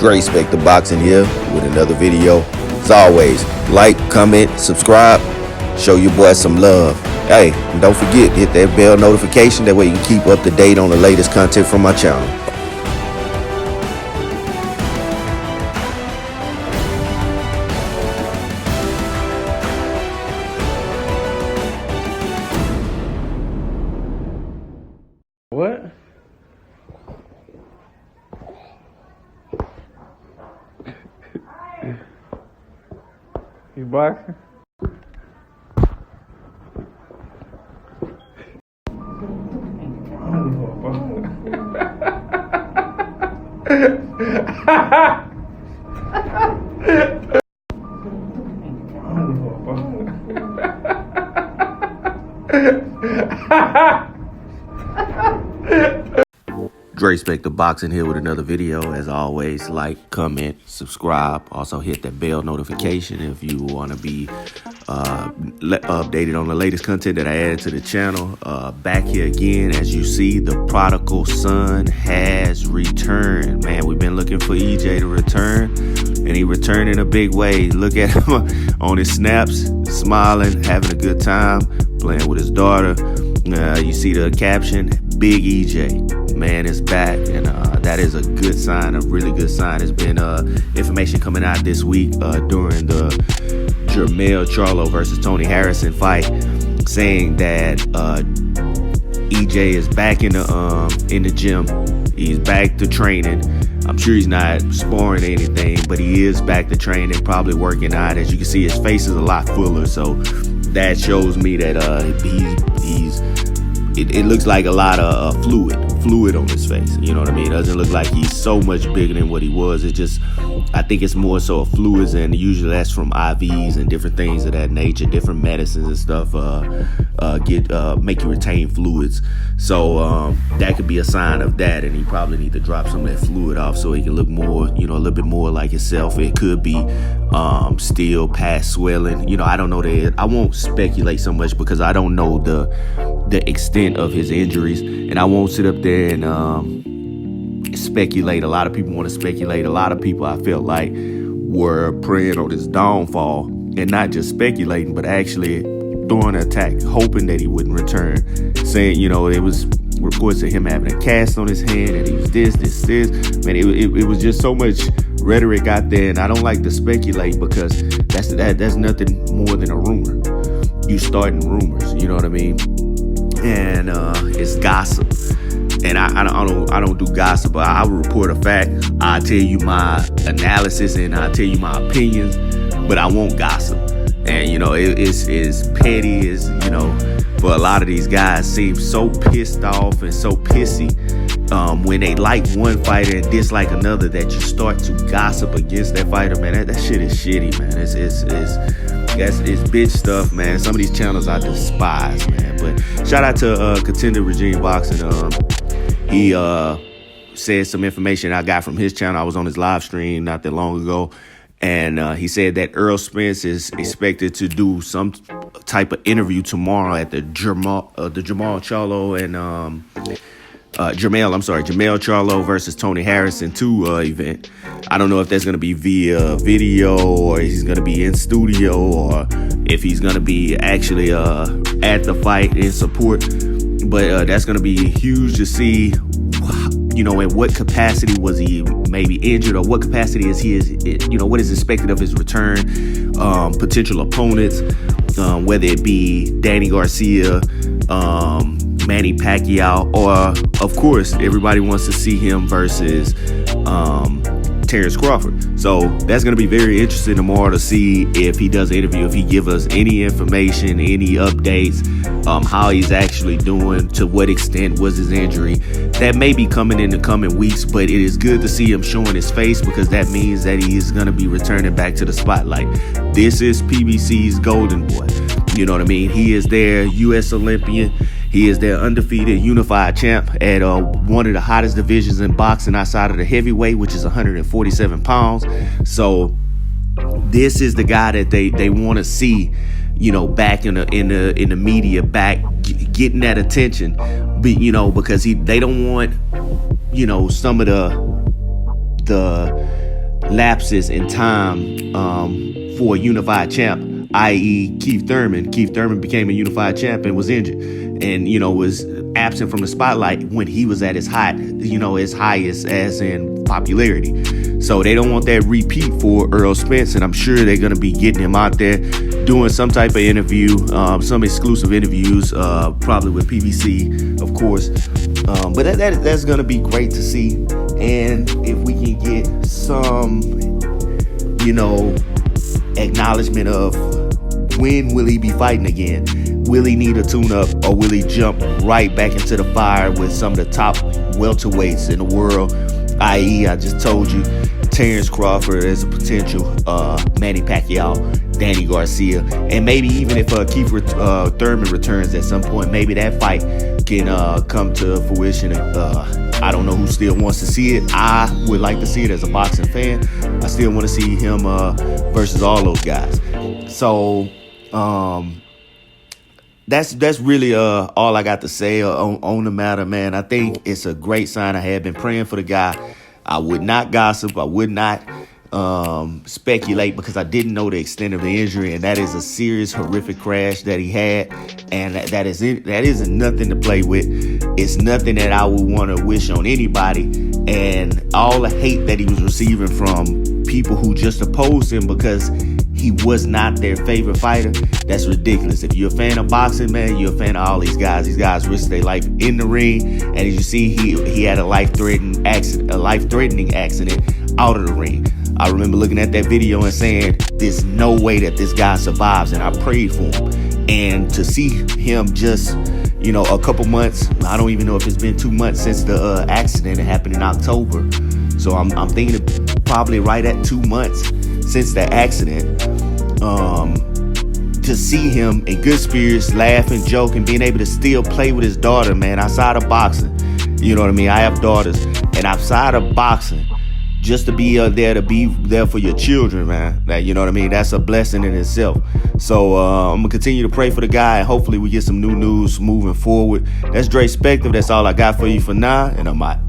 Dre Spec the Boxing here with another video. As always, like, comment, subscribe, show your boy some love. Hey, and don't forget, hit that bell notification, that way you can keep up to date on the latest content from my channel. What? You boxing? Dre Spec the Boxing here with another video. As always, like, comment, subscribe. Also hit that bell notification if you want to be updated on the latest content that I added to the channel. Back here again, as you see, the prodigal son has returned. Man, we've been looking for EJ to return, and he returned in a big way. Look at him on his snaps, smiling, having a good time, playing with his daughter. You see the caption, Big EJ. Man is back, and that is a good sign, a really good sign. There's been information coming out this week during the Jermell Charlo versus Tony Harrison fight, saying that EJ is back in the gym. He's back to training. I'm sure he's not sparring or anything, but he is back to training, probably working out. As you can see, his face is a lot fuller, so that shows me that it looks like a lot of fluid on his face. You know what I mean? It doesn't look like he's so much bigger than what he was. It just, I think it's more so fluids, and usually that's from IVs and different things of that nature. Different medicines and stuff make you retain fluids. So that could be a sign of that, and he probably need to drop some of that fluid off so he can look more, a little bit more like himself. It could be still past swelling. I don't know that. I won't speculate so much because I don't know the extent of his injuries, and I won't sit up there and speculate. A lot of people want to speculate. A lot of people, I felt like, were preying on his downfall and not just speculating, but actually throwing an attack, hoping that he wouldn't return, saying, it was reports of him having a cast on his hand, and he was this. Man, it was just so much rhetoric out there, and I don't like to speculate because that's nothing more than a rumor. You starting rumors, you know what I mean? And it's gossip, and I don't do gossip. But I will report a fact. I tell you my analysis, and I tell you my opinions, but I won't gossip. And it's petty as for a lot of these guys seem so pissed off and so pissy when they like one fighter and dislike another that you start to gossip against that fighter. Man, that shit is shitty, man. It's bitch stuff, man. Some of these channels I despise, man. But shout out to Contender Regime Boxing. He said some information I got from his channel. I was on his live stream not that long ago, and he said that Errol Spence is expected to do some type of interview tomorrow at the Jermell Charlo and Jermell Charlo versus Tony Harrison 2 event. I don't know if that's going to be via video, or if he's going to be in studio, or if he's going to be actually at the fight in support. But that's going to be huge to see, in what capacity was he maybe injured, or what capacity is he, what is expected of his return, potential opponents, whether it be Danny Garcia, Manny Pacquiao, or of course everybody wants to see him versus Terrence Crawford. So that's going to be very interesting tomorrow to see if he does an interview, if he give us any information, any updates, how he's actually doing, to what extent was his injury. That may be coming in the coming weeks, but it is good to see him showing his face, because that means that he is going to be returning back to the spotlight. This is PBC's golden boy. You know what I mean? He is their U.S. Olympian. He is their undefeated unified champ at one of the hottest divisions in boxing outside of the heavyweight, which is 147 pounds. So this is the guy that they want to see, back in the media, back getting that attention, because they don't want, some of the lapses in time for a unified champ, i.e. Keith Thurman. Keith Thurman became a unified champ and was injured and, was absent from the spotlight when he was at his height, his highest as in popularity. So they don't want that repeat for Errol Spence, and I'm sure they're going to be getting him out there doing some type of interview, some exclusive interviews, probably with PBC, of course. But that's going to be great to see. And if we can get some, acknowledgement of when will he be fighting again? Will he need a tune-up, or will he jump right back into the fire with some of the top welterweights in the world? I.e., I just told you, Terrence Crawford as a potential, Manny Pacquiao, Danny Garcia, and maybe even if Keith Thurman returns at some point, maybe that fight can come to fruition. I don't know who still wants to see it. I would like to see it as a boxing fan. I still want to see him versus all those guys. So that's really all I got to say on the matter, man. I think it's a great sign. I had been praying for the guy. I would not gossip. I would not speculate because I didn't know the extent of the injury, and that is a serious, horrific crash that he had, and that isn't nothing to play with. It's nothing that I would want to wish on anybody, and all the hate that he was receiving from people who just opposed him because he was not their favorite fighter, that's ridiculous. If you're a fan of boxing, man, you're a fan of all these guys. These guys risk their life in the ring, and as you see, he had a life-threatening accident out of the ring. I remember looking at that video and saying, there's no way that this guy survives, and I prayed for him. And to see him just, a couple months, I don't even know if it's been 2 months since the accident. It happened in October. So I'm thinking probably right at 2 months since the accident. To see him in good spirits, laughing, joking, being able to still play with his daughter, man, outside of boxing. You know what I mean? I have daughters, and outside of boxing, just to be there for your children, man. You know what I mean? That's a blessing in itself. So I'm going to continue to pray for the guy, and hopefully we get some new news moving forward. That's Dre Spective. That's all I got for you for now, and I'm out.